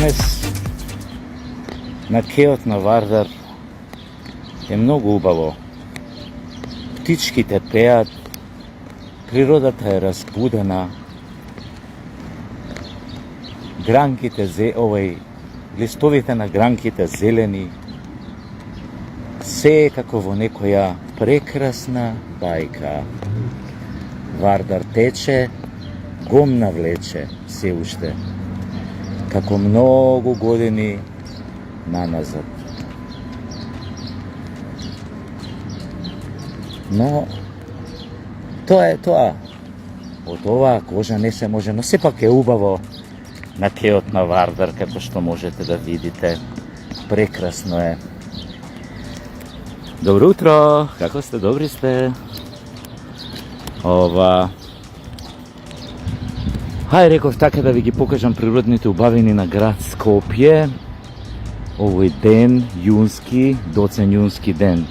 Денес на кеот на Вардар е многу убаво. Птичките пеат, природата е разбудена, гранките листовите на гранките зелени, се е како во некоја прекрасна бајка. Вардар тече, гом навлече се уште, како многу години наназад. Но тоа е тоа. Од оваа кожа не се може, но сепак е убаво на кеот на Вардар, како што можете да видите. Прекрасно е. Добро утро, како сте, добри сте? Хај, реков така да ви ги покажам природните убавини на град Скопје. Овој ден, јунски, доцен јунски ден.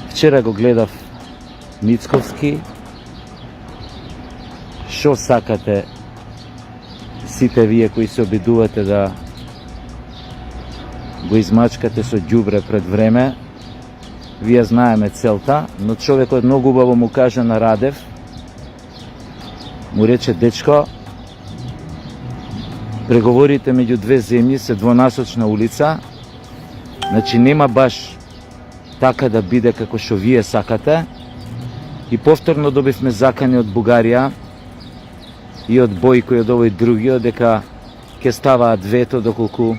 Вчера го гледав Мицковски. Шо сакате сите вие кои се обидувате да го измачкате со ѓубре пред време? Вие знаеме целта, но човекот многу убаво му каже на Радев, му рече: дечко, преговорите меѓу две земји се двонасочна улица, значи нема баш така да биде како што вие сакате. И повторно добивме закани од Бугарија и од Бојко и од овој другиот дека ќе ставаат вето доколку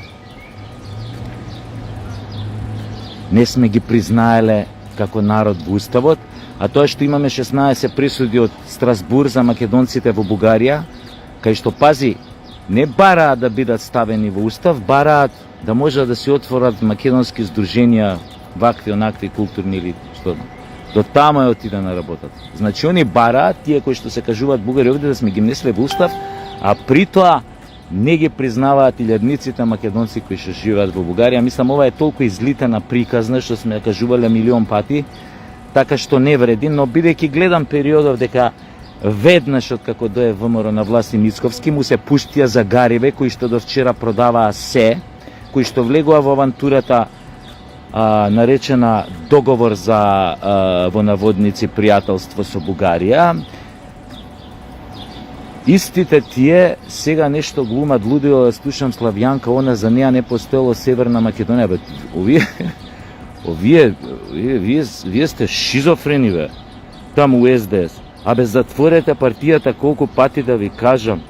не сме ги признаеле како народ во Уставот, а тоа што имаме 16 присуди од Страсбур за македонците во Бугарија, кај што, пази, не бараат да бидат ставени во Устав, бараат да можат да се отворат македонски здруженија, вакви, онакви, културни или што. До тамо е отида на работата. Значи, они бараат, тие кои што се кажуваат бугари овде, да сме ги внесле во Устав, а при тоа не ги признаваат илјадниците македонци кои што живеат во Бугарија. Мислам, ова е толку излитена приказна што сме кажувале милион пати, така што не вреди, но бидејќи гледам периодов дека веднаш од како дое ВМРО на власт и Мицковски му се пуштија за гариве кои што до вчера продаваа се, кои што влегува во авантурата наречена договор за во наводници пријателство со Бугарија. Истите тие сега нешто глумат лудио, да слушам Славјанка, она за неа не постоело Северна Македонија. Бе, вие сте шизофрени, бе, таму у СДС. Абе, затворете партијата колку пати да ви кажам.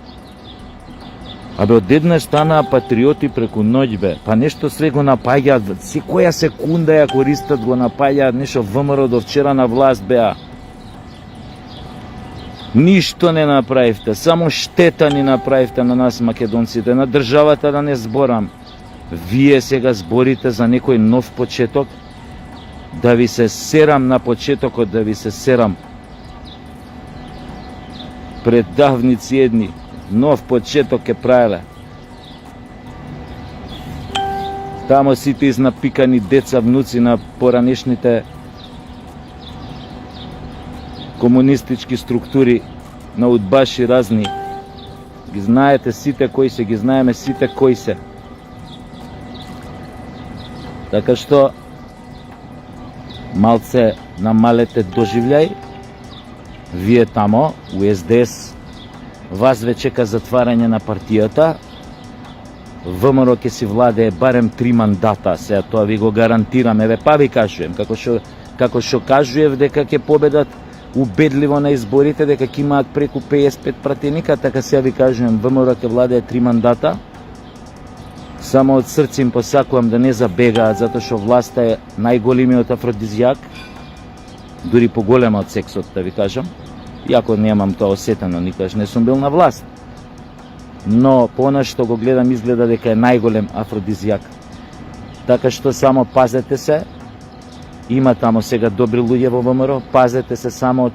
Абе, одеднаш станаа патриоти преку ноќ, бе. Па нешто све го напаѓаат, секоја секунда ја користат, го напаѓаат, нешто ВМРО до вчера на власт беа. Ништо не направивте, само штета ни направивте на нас македонците, на државата да не зборам. Вие сега зборите за некој нов почеток, да ви се серам на почетокот, да ви се серам. Пред давници едни, нов почеток е правеле. Тамо сите изнапикани деца, внуци на поранешните комунистички структури, на удбаши разни. Ги знаете сите кои се, ги знаеме сите кои се. Така што малце намалете доживљај. Вие тамо, у СДС, вас ве чека затварање на партијата. ВМРО ќе си владее барем 3 мандата, сега тоа ви го гарантирам. Еве, па ви кажувам, како што кажуев дека ќе победат убедливо на изборите, дека ќе имаат преку 55 пратеника, така сега ви кажувам, ВМРО ќе владее 3 мандата. Само од срце им посакувам да не забегаат, затоа што власта е најголемиот афродизијак, дури поголема од сексот, да ви кажам. Иако немам тоа осетено, никогаш не сум бил на власт. Но по она што го гледам, изгледа дека е најголем афродизијак. Така што само пазете се. Има тамо сега добри луѓе во ВМРО, пазете се само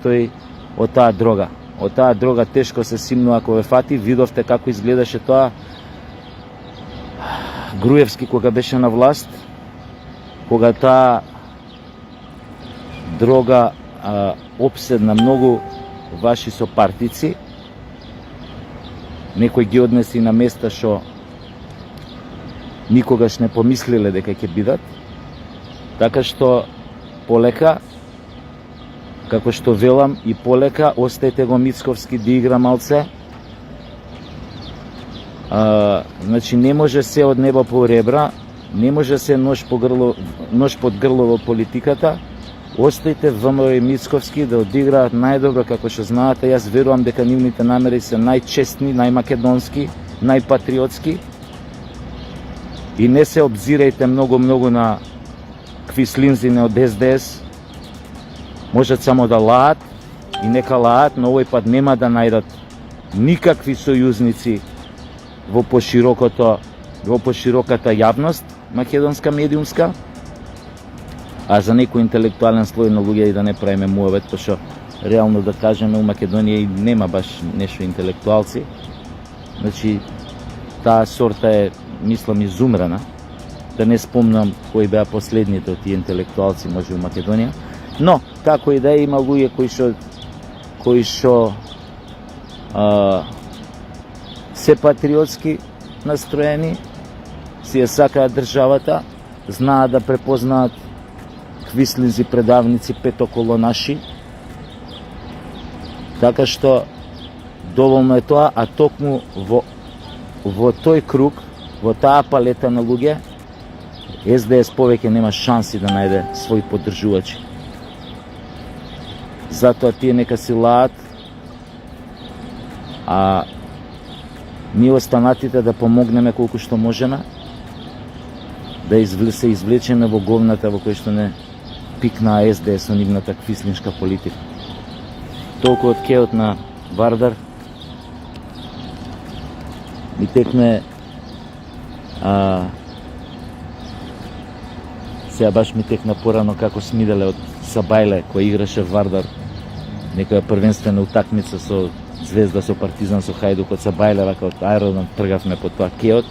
од таа дрога. Од таа дрога тешко се симнува ако ве фати. Видовте како изгледаше тоа Груевски кога беше на власт, кога таа дрога обседна многу ваши сопартици. некој ги однеси на места што никогаш не помислиле дека ќе бидат. Така што полека, како што велам и полека, остајте го Мицковски да игра малце. Значи не може се од небо по ребра, не може се нож под грло во политиката. Остајте ВМРО и Мицковски да одиграат најдобро како што знаете. Јас верувам дека нивните намери се најчестни, најмакедонски, најпатриотски. И не се обзирајте многу на квислинзине од СДС. Можат само да лаат и нека лаат, но овој пат нема да најдат никакви сојузници во пошироката јавност македонска медиумска. А за некој интелектуален слој на луѓе и да не правиме муавет, пошто реално да кажеме у Македонија и нема баш нешто интелектуалци. Значи таа сорта е, мислам, изумрена. Да не спомнам кои беа последните од тие интелектуалци може у Македонија. Но, како и да е, има луѓе кои што се патриотски настроени, си ја сакаат државата, знаат да препознаат квислинзи предавници петоколонаши. Така што доволно е тоа, а токму во тој круг, во таа палета на луѓе, СДС повеќе нема шанси да најде своји поддржувачи. Затоа тие нека си лаат, а ние останатите да помогнеме колку што можеме, да се извлечеме во говната во кој што не пикнаа СДС со нивната квислиншка политика. Толку од кеот на Вардар. Ми текне сега баш ми текна порано како Смиделе од Сабајле кој играше Вардар некоја првенствена утакмица со Звезда, со Партизан, со Хајдук од Сабајле, вака од аеродром тргавме по тоа кеот,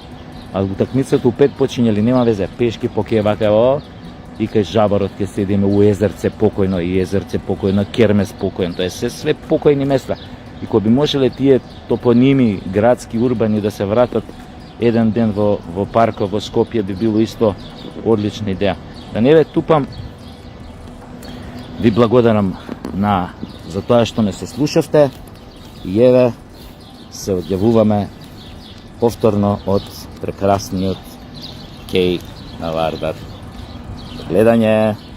а утакмицата у 5 почињали, нема везе, пешки по ке вака и кај Жабарот ке седиме у Езерце покојно, и Езерце покојно, Кермес покојно, тоа е све покојни места. И кој би можеле тие топоними, градски, урбани да се вратат еден ден во паркот во Скопје, би било исто одлична идеја. Да не ве тупам, ви благодарам за тоа што ме се слушавте и еве се одјавуваме повторно од прекрасниот Кеј на Вардар. До гледање!